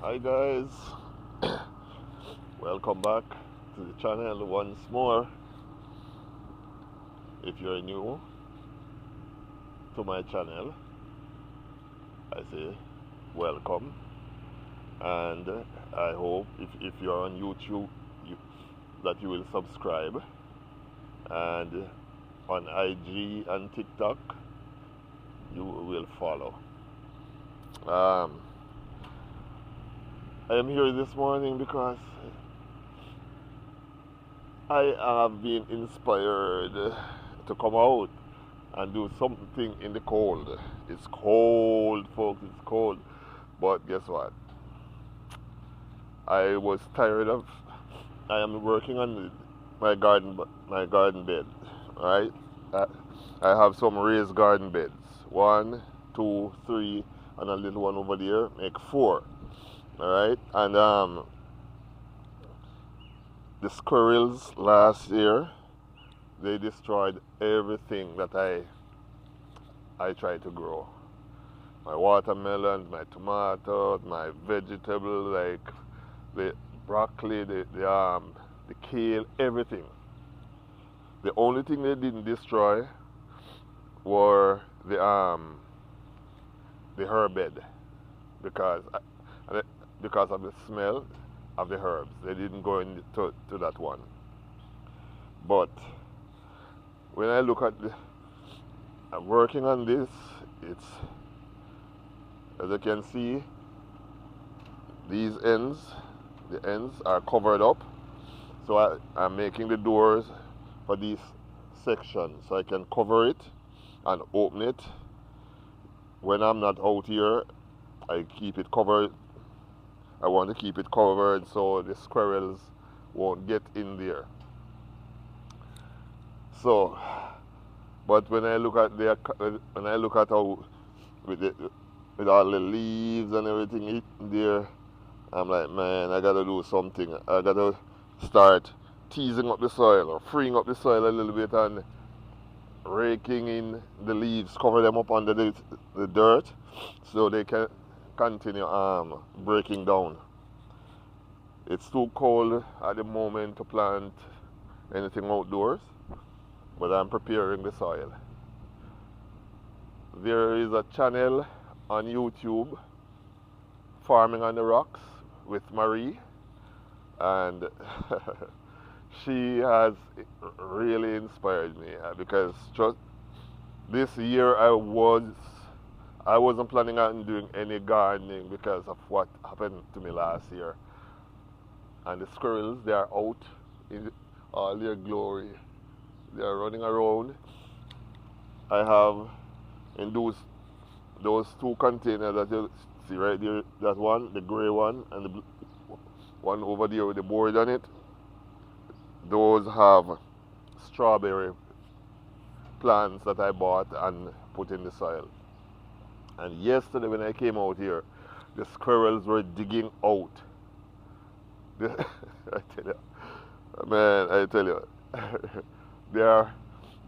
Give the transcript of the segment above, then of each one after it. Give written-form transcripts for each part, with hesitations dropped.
Hi guys, welcome back to the channel once more. If you're new to my channel, I say welcome, and I hope if you're on YouTube you, that you will subscribe, and on IG and TikTok you will follow. Um, I am here this morning because I have been inspired to come out and do something in the cold. It's cold, folks, it's cold. But guess what? I was tired of. I am working on my garden bed, right? I, I have some raised garden beds. One, two, three, and a little one over there. Make four, all right? And the squirrels last year they destroyed everything that I tried to grow. My watermelon, my tomatoes, my vegetables like the broccoli, the kale, everything. The only thing they didn't destroy were the herb bed because I, because of the smell of the herbs. They didn't go into to that one. But when I look at I'm working on this, it's as you can see, these the ends are covered up. So I'm making the doors for these sections so I can cover it and open it. When I'm not out here, I keep it covered. I want to keep it covered so the squirrels won't get in there. So, but when I look at how with with all the leaves and everything in there, I'm like, man, I gotta do something. I gotta start teasing up the soil or freeing up the soil a little bit and raking in the leaves, cover them up under the dirt so they can continue breaking down. It's too cold at the moment to plant anything outdoors, but I'm preparing the soil. There is a channel on YouTube, Farming on the Rocks with Marie, and she has really inspired me because just this year I wasn't planning on doing any gardening because of what happened to me last year. And the squirrels, they are out in all their glory. They are running around. I have in those two containers that you see right there, that one, the gray one, and the one over there with the board on it. Those have strawberry plants that I bought and put in the soil. And yesterday when I came out here, the squirrels were digging out. I tell you, man, I tell you, they are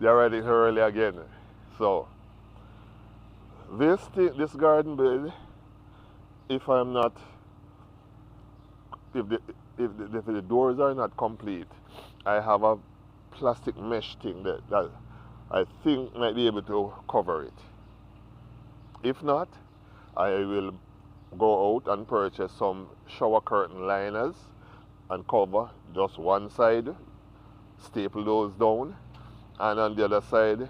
they are riding early again. So this garden bed, if I'm not if the if the doors are not complete, I have a plastic mesh thing that I think might be able to cover it. If not, I will go out and purchase some shower curtain liners and cover just one side, staple those down, and on the other side,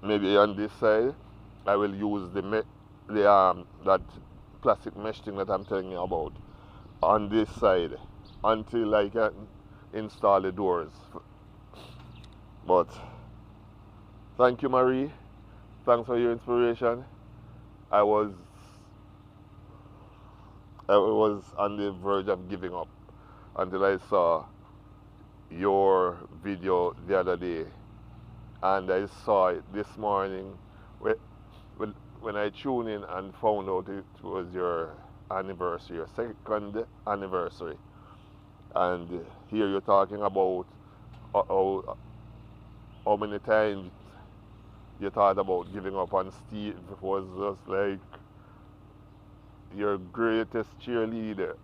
maybe on this side, I will use the that plastic mesh thing that I'm telling you about on this side until I can install the doors. But thank you, Marie. Thanks for your inspiration. I was I was on the verge of giving up until I saw your video the other day, and I saw it this morning when, when I tuned in and found out it was your anniversary, your second anniversary, and here you're talking about how many times you thought about giving up on Steve. It was just like your greatest cheerleader.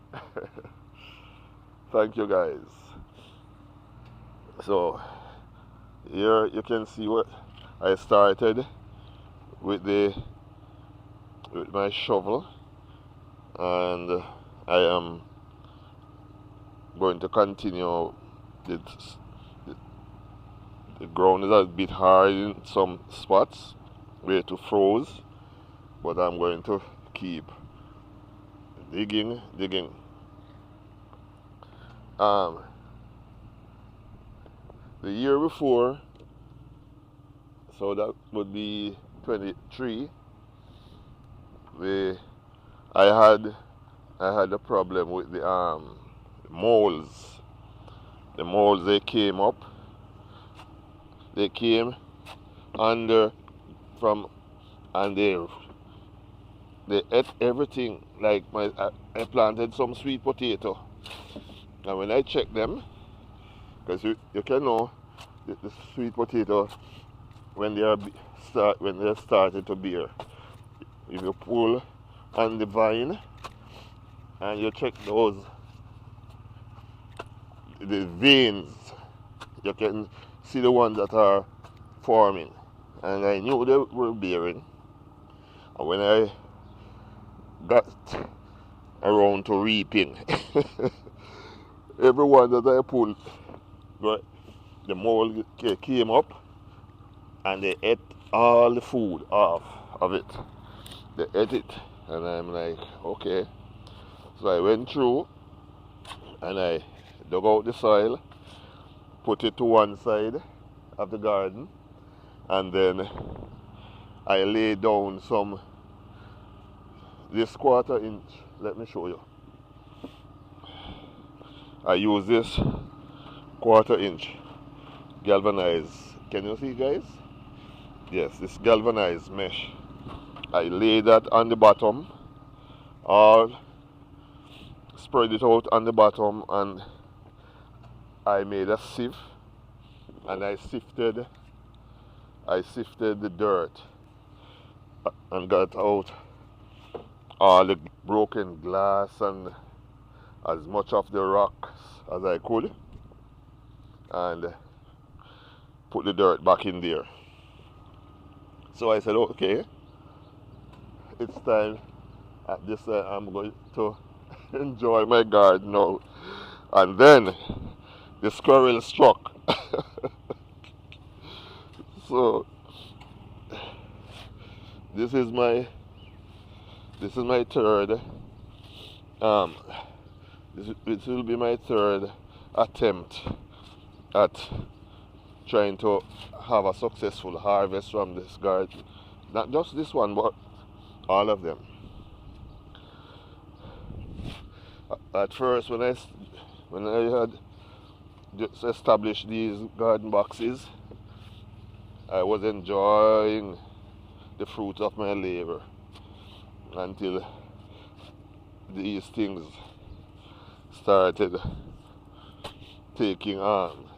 Thank you guys. So here you can see what I started with the with my shovel, and I am going to continue. It's, the ground is a bit hard in some spots where to froze, but I'm going to keep digging. Um, the year before, so that would be 23. We, I had I had a problem with the moles. The moles, they came up. They came under from, and they ate everything. Like I planted some sweet potato, and when I checked them, because you can know the sweet potato when they are when they started to bear. If you pull on the vine and you check the veins, you can see the ones that are forming. And I knew they were bearing. And when I got around to reaping, every one that I pulled, the mole came up and they ate all the food off of it. They ate it. And I'm like, okay. So I went through and I dug out the soil, put it to one side of the garden, and then I laid down this 1/4 inch. Let me show you. I use this 1/4 inch galvanized. Can you see, guys? Yes, this galvanized mesh. I lay that on the bottom, all spread it out on the bottom, and I made a sieve, and I sifted the dirt and got out all the broken glass and as much of the rocks as I could, and put the dirt back in there. So I said, okay, it's time. At this I'm going to enjoy my garden now. And then the squirrel struck. So this is my third um this will be my third attempt at trying to have a successful harvest from this garden. Not just this one, but all of them. At first, when I had just established these garden boxes, I was enjoying the fruit of my labor until these things started taking on,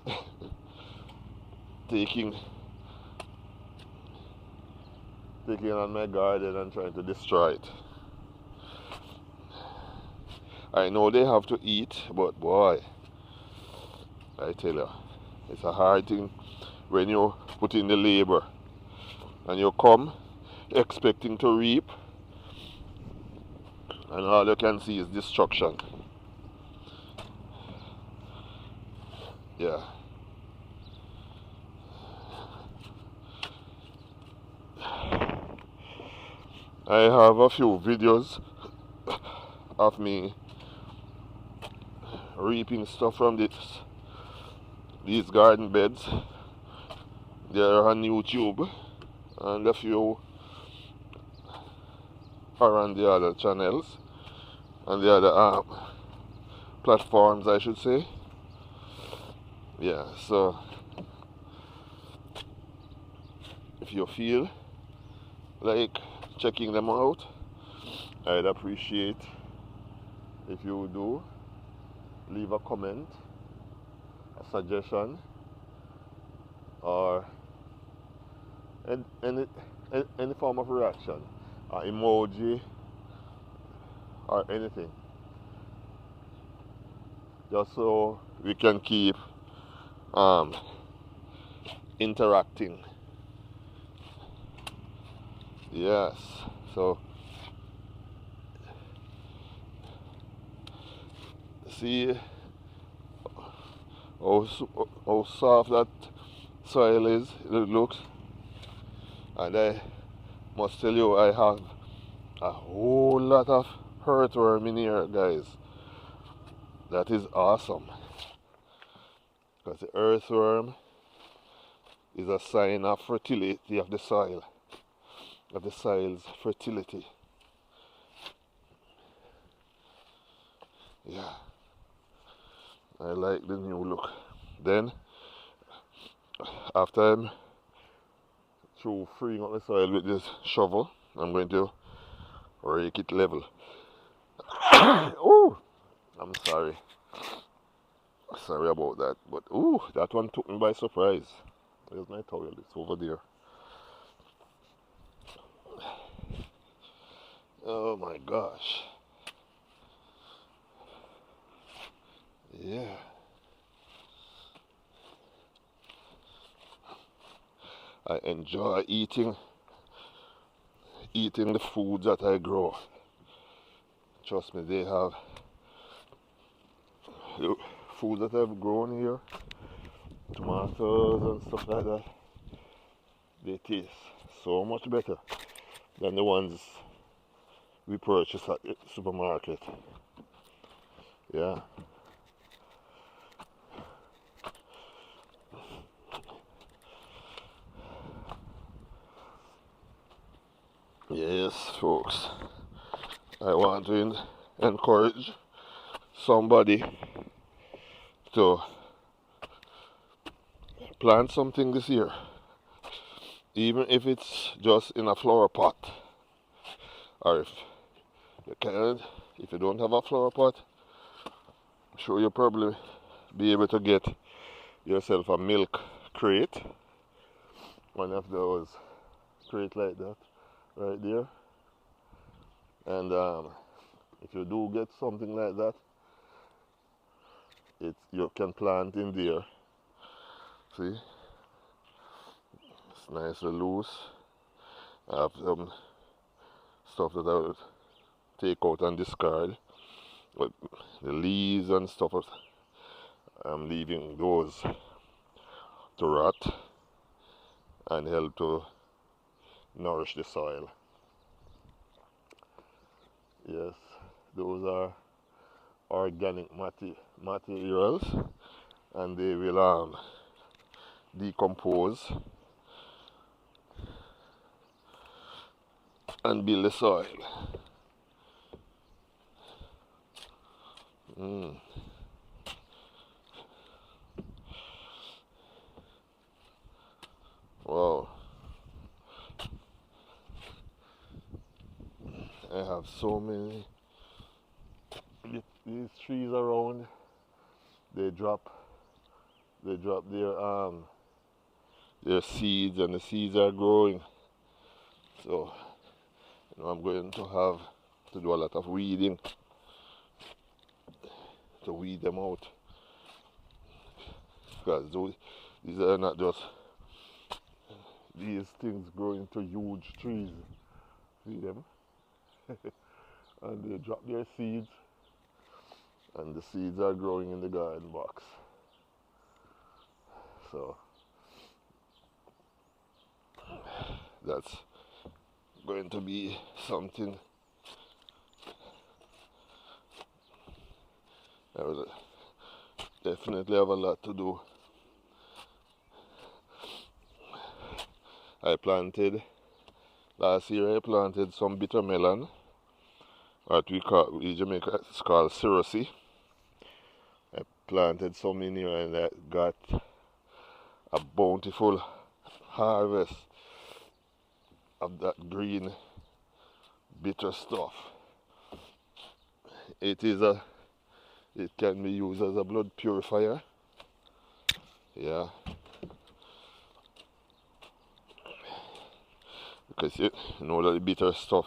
taking on my garden and trying to destroy it. I know they have to eat, but boy, I tell you, it's a hard thing when you put in the labor and you come expecting to reap, and all you can see is destruction. Yeah. I have a few videos of me reaping stuff from these garden beds. They're on YouTube, and a few are on the other channels and the other platforms, I should say. Yeah, so if you feel like checking them out, I'd appreciate if you do leave a comment, a suggestion, or any form of reaction, emoji, or anything, just so we can keep um, interacting. Yes. So see how soft that soil is. It looks, and I must tell you, I have a whole lot of earthworm in here, guys. That is awesome, because the earthworm is a sign of fertility of the soil, of the soil's fertility. Yeah, I like the new look. Then, after I'm through freeing up the soil with this shovel, I'm going to rake it level. Oh, I'm sorry. Sorry about that. But, ooh, that one took me by surprise. Where's my towel? It's over there. Oh my gosh. Yeah. I enjoy eating the foods that I grow. Trust me, they have the food that I've grown here, tomatoes and stuff like that. They taste so much better than the ones we purchase at the supermarket. Yeah. Yes, folks. I want to encourage somebody to plant something this year, even if it's just in a flower pot, or if you don't have a flower pot, I'm sure you'll probably be able to get yourself a milk crate, one of those crate like that right there. And if you do get something like that, you can plant in there. See, it's nice and loose. I have some stuff that I would take out and discard, but the leaves and stuff, I'm leaving those to rot and help to nourish the soil. Yes, those are organic materials, and they will decompose and build the soil. Mm. Wow, I have so many these trees around. They drop their seeds, and the seeds are growing. So I'm going to have to do a lot of weeding to weed them out, because these are not just these things grow into huge trees. See them? And they drop their seeds, and the seeds are growing in the garden box. So that's going to be something I will definitely have a lot to do. Last year I planted some bitter melon, what we Jamaica it's called cirrusy. I planted some in here, and I got a bountiful harvest of that green bitter stuff. It can be used as a blood purifier. Yeah. Because you know that the bitter stuff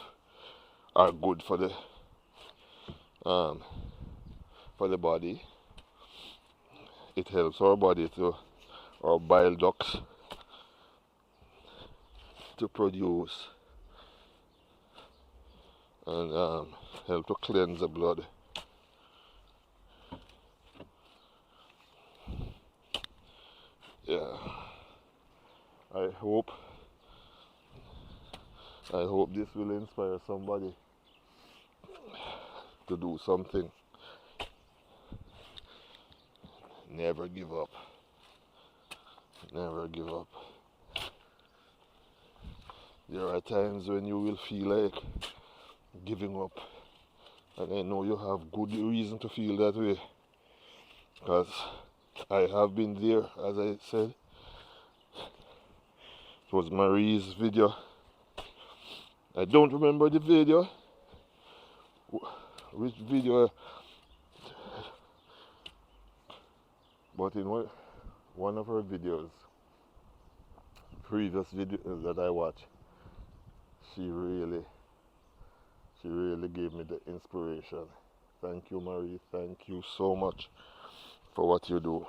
are good for the um, for the body. It helps our body to, our bile ducts to produce and help to cleanse the blood. Yeah, I hope I hope this will inspire somebody to do something. Never give up. Never give up. There are times when you will feel like giving up, and I know you have good reason to feel that way, because I have been there. As I said, it was Marie's video. I don't remember the video, which video, but in one of her videos, previous videos that I watched, she really gave me the inspiration. Thank you, Marie. Thank you so much for what you do.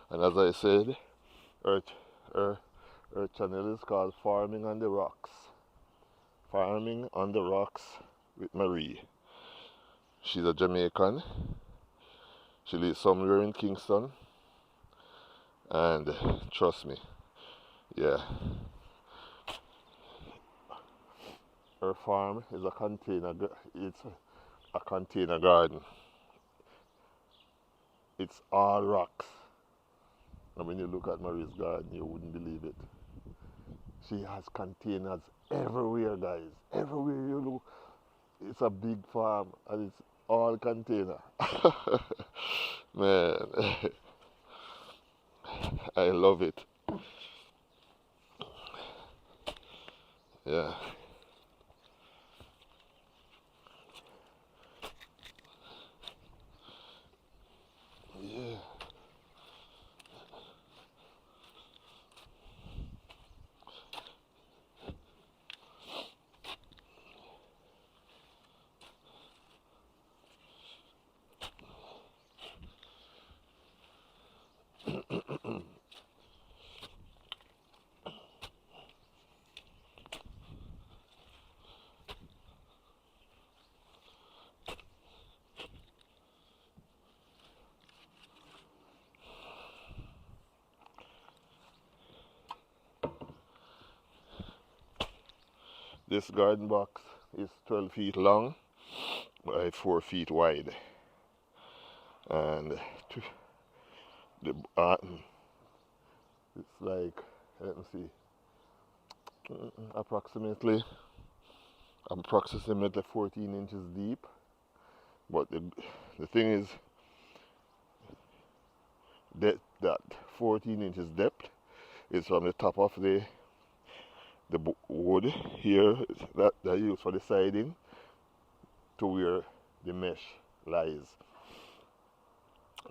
And as I said, her, her, her channel is called Farming on the Rocks. Farming on the Rocks with Marie. She's a Jamaican. She lives somewhere in Kingston. And trust me, yeah, her farm is a container. It's a container garden. It's all rocks. And when you look at Marie's garden, you wouldn't believe it. She has containers everywhere, guys. Everywhere you look, it's a big farm, and it's all container. Man, I love it. Yeah. Yeah. This garden box is 12 feet long by 4 feet wide, and the it's like, let me see, approximately 14 inches deep. But the thing is that 14 inches depth is from the top of the wood here that I use for the siding to where the mesh lies.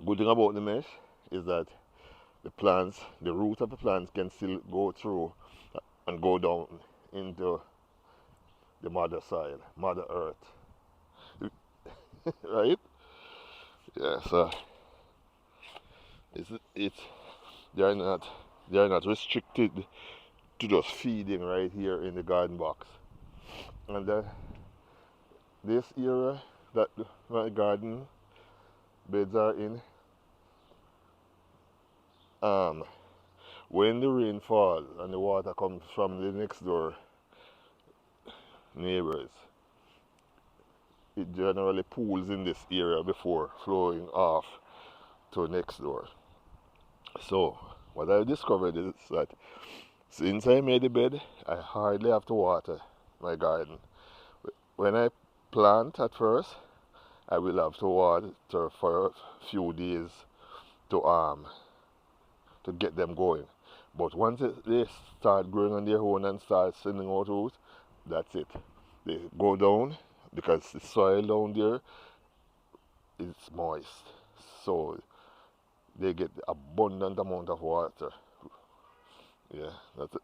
Good thing about the mesh is that the root of the plants can still go through and go down into the mother soil, mother earth. Right? Yeah, so it's they are not restricted to just feeding right here in the garden box. And this area that my garden beds are in, when the rain falls and the water comes from the next door neighbors, it generally pools in this area before flowing off to next door. So what I discovered is that since I made the bed, I hardly have to water my garden. When I plant at first, I will have to water for a few days to get them going. But once they start growing on their own and start sending out roots, that's it. They go down because the soil down there is moist. So they get abundant amount of water. Yeah, that's it.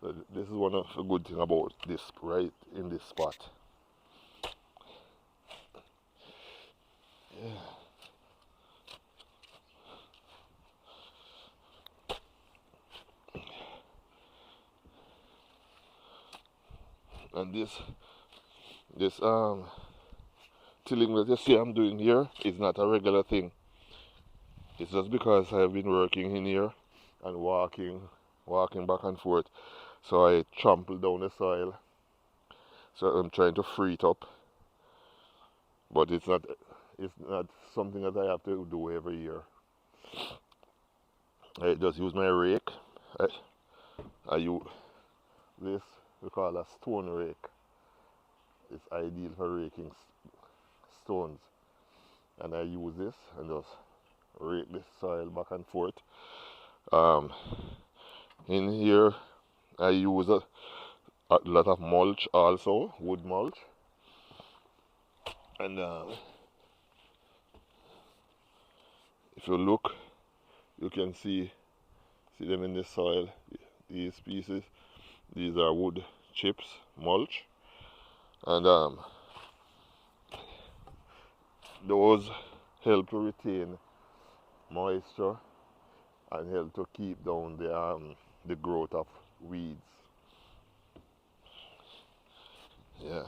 So this is one of the good thing about this right in this spot. Yeah. And this tilling that you see I'm doing here is not a regular thing. It's just because I've been working in here and walking back and forth. So I trample down the soil. So I'm trying to free it up. But it's not something that I have to do every year. I just use my rake. I, I use this we call a stone rake. It's ideal for raking stones. And I use this and just rake the soil back and forth. Um, in here I use a lot of mulch also, wood mulch. And if you look, you can see them in the soil. These pieces, these are wood chips, mulch, and those help to retain moisture and help to keep down the growth of weeds. Yeah.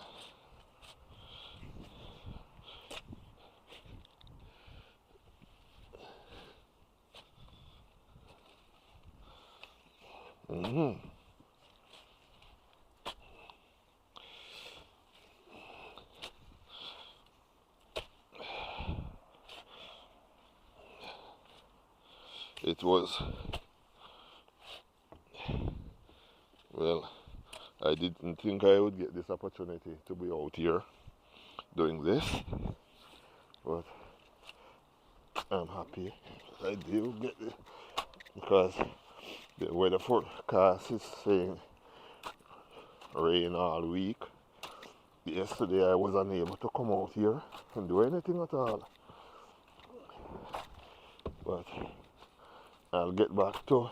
hmm It was, well, I didn't think I would get this opportunity to be out here doing this, but I'm happy I do get it because the weather forecast is saying rain all week. Yesterday I was unable to come out here and do anything at all, but I'll get back to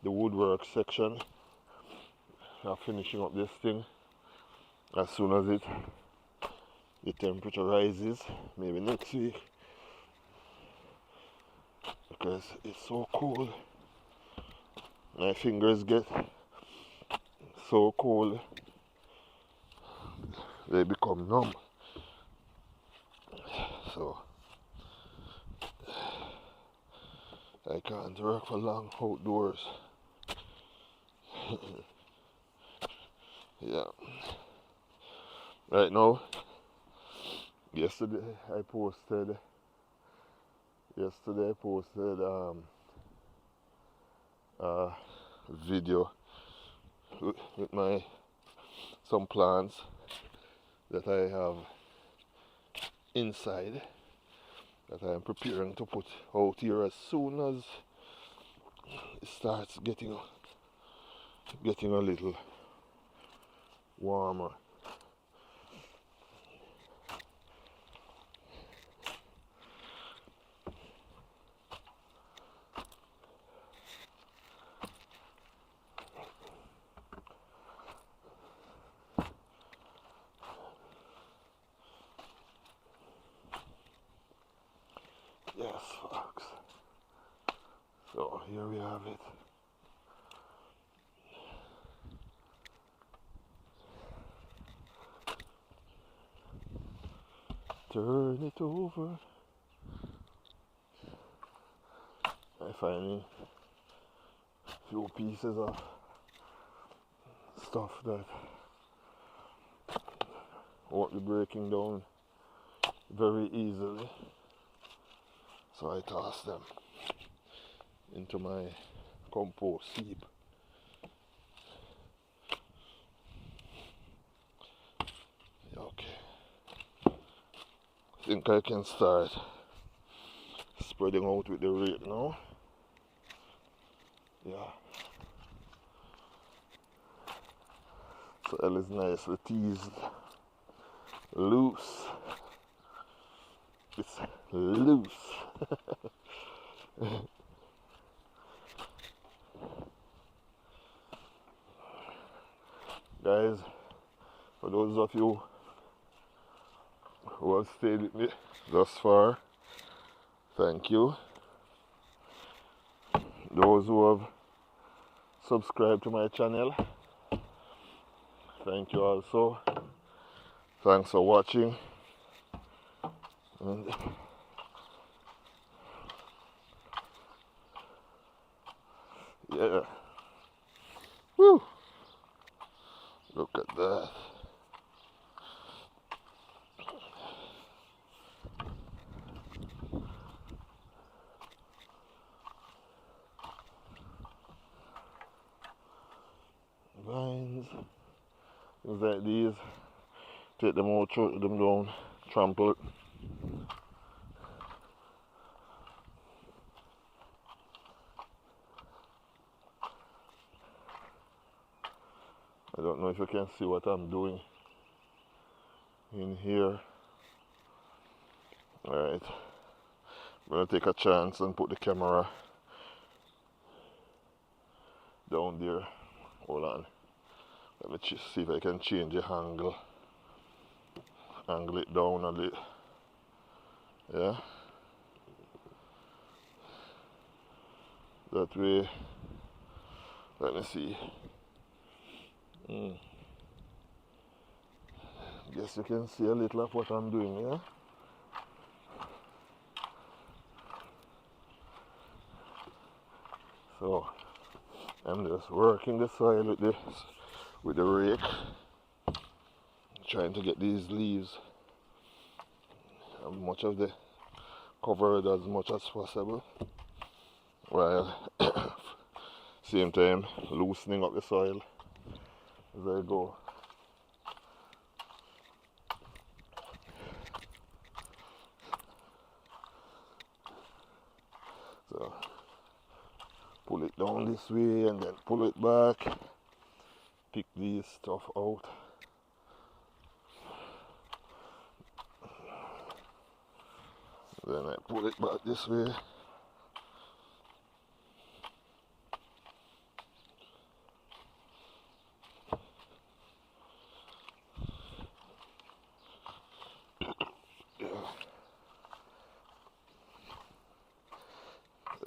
the woodwork section. I'm finishing up this thing as soon as the temperature rises, maybe next week, because it's so cold. My fingers get so cold they become numb. So I can't work for long outdoors. Yeah. Right now, yesterday I posted a video with my some plants that I have inside that I am preparing to put out here as soon as it starts getting a little warmer. Yes, folks. So here we have it. Turn it over. I find a few pieces of stuff that won't be breaking down very easily. So I toss them into my compost heap. Okay. I think I can start spreading out with the rake now. Yeah. Soil is nicely teased. Loose. It's loose. Guys, for those of you who have stayed with me thus far, thank you. Those who have subscribed to my channel, thank you also. Thanks for watching. And yeah, woo! Look at that. Vines, things like these. Take them out, choke them down, trample it. I don't know if you can see what I'm doing in here. Alright, I'm gonna take a chance and put the camera down there. Hold on. Let me see if I can change the angle. Angle it down a little. Yeah. That way. Let me see. Guess you can see a little of what I'm doing, yeah? So I'm just working the soil with the rake, trying to get these leaves as much of the covered as much as possible, while same time loosening up the soil as I go. So pull it down this way and then pull it back, pick these stuff out. Then I pull it back this way.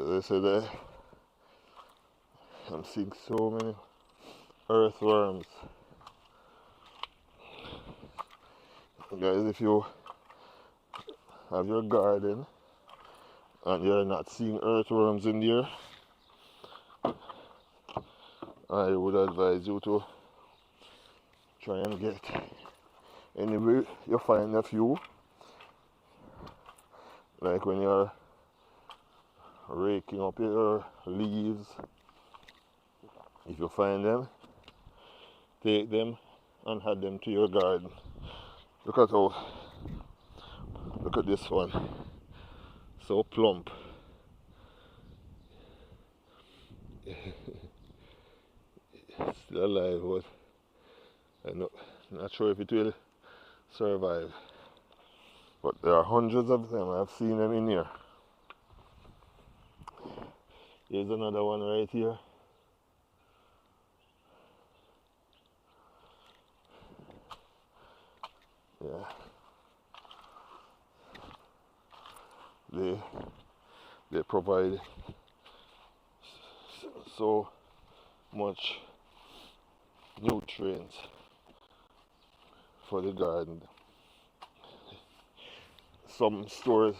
As I said, I'm seeing so many earthworms. Guys, if you have your garden and you're not seeing earthworms in there, I would advise you to try and get, anyway you find a few, like when you're raking up your leaves, if you find them, take them and add them to your garden. Look at this one, so plump. Still alive, but I'm not sure if it will survive. But there are hundreds of them. I've seen them in here. Here's another one right here. Yeah. They provide so much nutrients for the garden. Some stores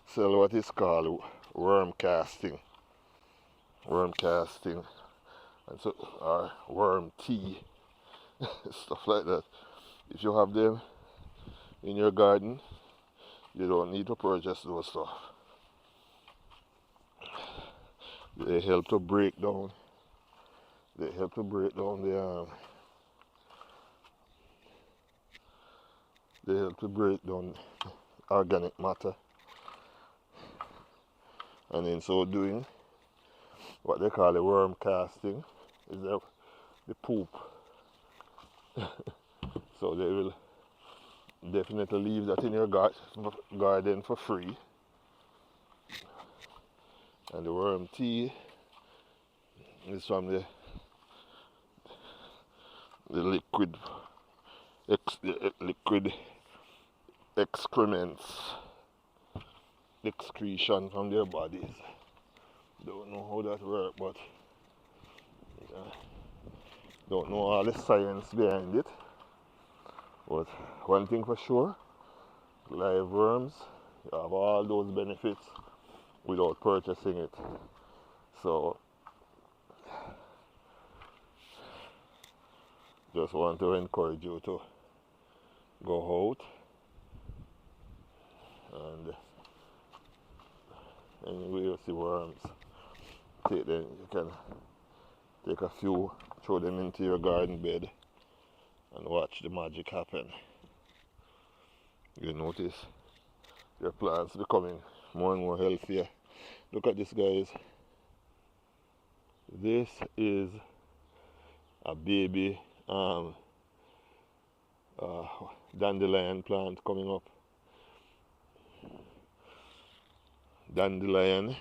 sell what is called worm casting, and so or worm tea, stuff like that. If you have them in your garden, you don't need to purchase those stuff. They help to break down. They help to break down the. They help to break down organic matter, and in so doing, what they call the worm casting is the poop. So they will definitely leave that in your garden for free. And the worm tea is from the liquid excrements, excretion from their bodies. Don't know how that works, but don't know all the science behind it. But one thing for sure, live worms, you have all those benefits without purchasing it. So just want to encourage you to go out and anyway you see worms, take them, you can take a few, throw them into your garden bed and watch the magic happen. You notice your plants becoming more and more healthier. Look at this, guys. This is a baby dandelion plant coming up. Dandelion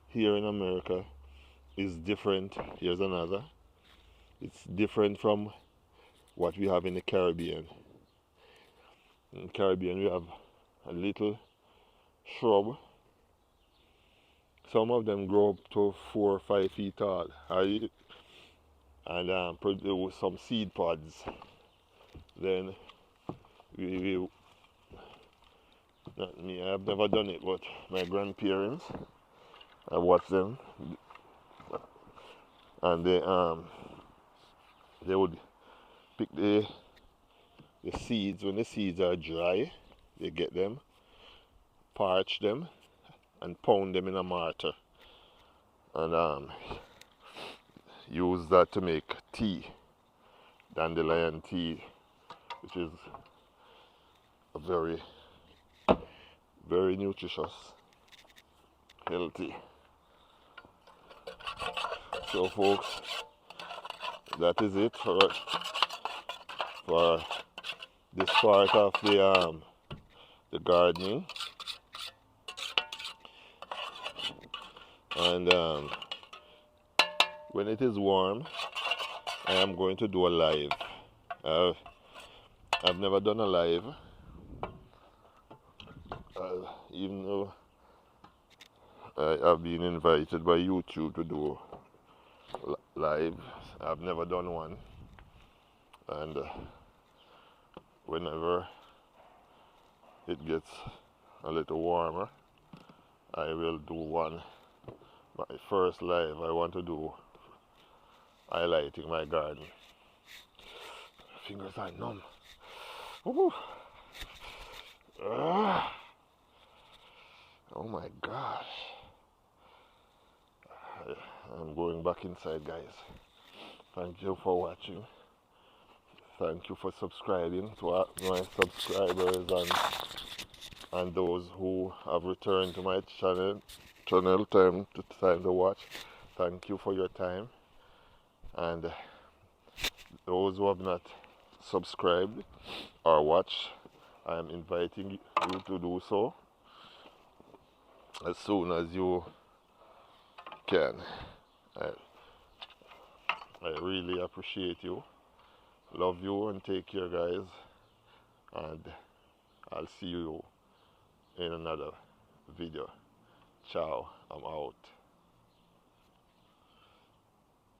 here in America is different. Here's another. It's different from what we have in the Caribbean. In the Caribbean, we have a little shrub. Some of them grow up to 4 or 5 feet tall, and produce some seed pods. Then not me, I've never done it, but my grandparents, I watched them, and they would pick the seeds. When the seeds are dry, they get them, parch them, and pound them in a mortar, and use that to make tea, dandelion tea, which is a very, very nutritious, healthy. So folks, that is it for this part of the gardening. And when it is warm, I am going to do a live. I've never done a live, even though I have been invited by YouTube to do live. I've never done one, and whenever it gets a little warmer, I will do one. My first live I want to do highlighting my garden. Fingers are numb. Ooh. Oh my gosh. I'm going back inside, guys. Thank you for watching. Thank you for subscribing to my subscribers and those who have returned to my channel time to watch. Thank you for your time. And those who have not subscribed or watched, I am inviting you to do so as soon as you can. I really appreciate you. Love you and take care, guys. And I'll see you in another video. Ciao, I'm out.